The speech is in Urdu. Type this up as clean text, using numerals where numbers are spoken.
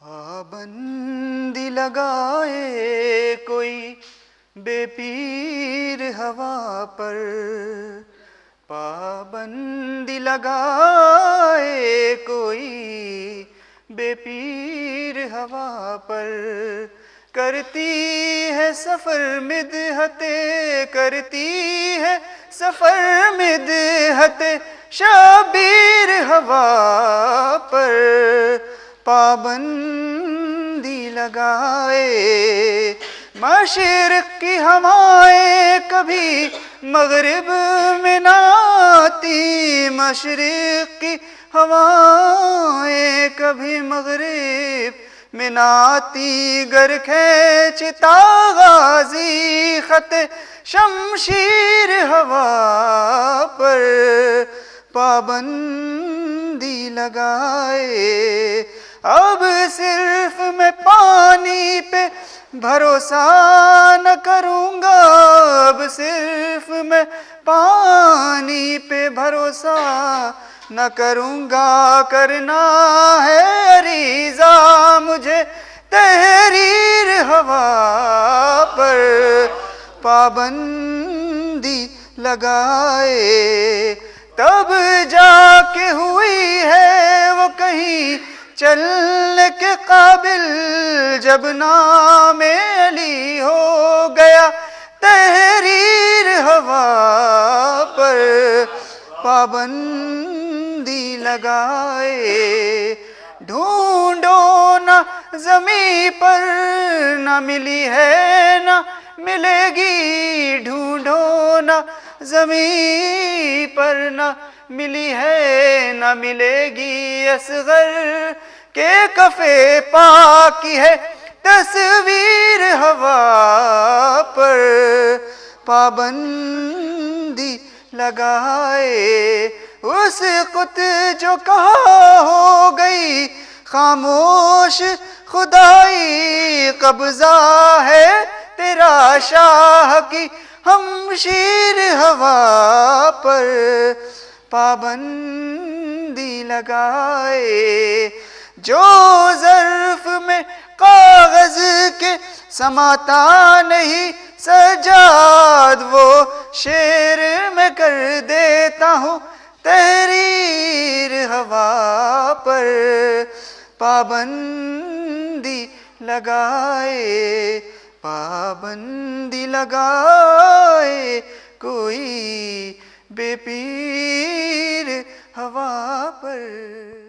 پابندی لگائے کوئی بے پیر ہوا پر، پابندی لگائے کوئی بے پیر ہوا پر، کرتی ہے سفر مدحت، کرتی ہے سفر مدحت شبیر ہوا پر، پابندی لگائے۔ مشرق کی ہوائیں کبھی مغرب میں نہ آتی، مشرق کی ہوائیں کبھی مغرب میں نہ آتی، گر کھینچتا غازی خط شمشیر ہوا پر، پابندی لگائے۔ اب صرف میں پانی پہ بھروسہ نہ کروں گا، اب صرف میں پانی پہ بھروسہ نہ کروں گا، کرنا ہے عریضہ مجھے تحریر ہوا پر، پابندی لگائے۔ تب جا کے ہوئی ہے وہ کہیں چلنے کے قابل، جب نام علی ہو گیا تحریر ہوا پر، پابندی لگائے۔ ڈھونڈو نہ زمیں پر نہ ملی ہے نہ ملے گی، ڈھونڈو نہ زمیں پر نہ ملی ہے نہ ملے گی، اصغر کے کفے پا کی ہے تصویر ہوا پر، پابندی لگائے۔ اس قط جو کہا ہو گئی خاموش خدائی، قبضہ ہے تیرا شاہ کی ہمشیر ہوا پر، پابندی لگائے۔ جو ظرف میں کاغذ کے سماتا نہیں سجاد، وہ شعر میں کر دیتا ہوں تحریر ہوا پر، پابندی لگائے، پابندی لگائے کوئی بے پیر ہوا پر۔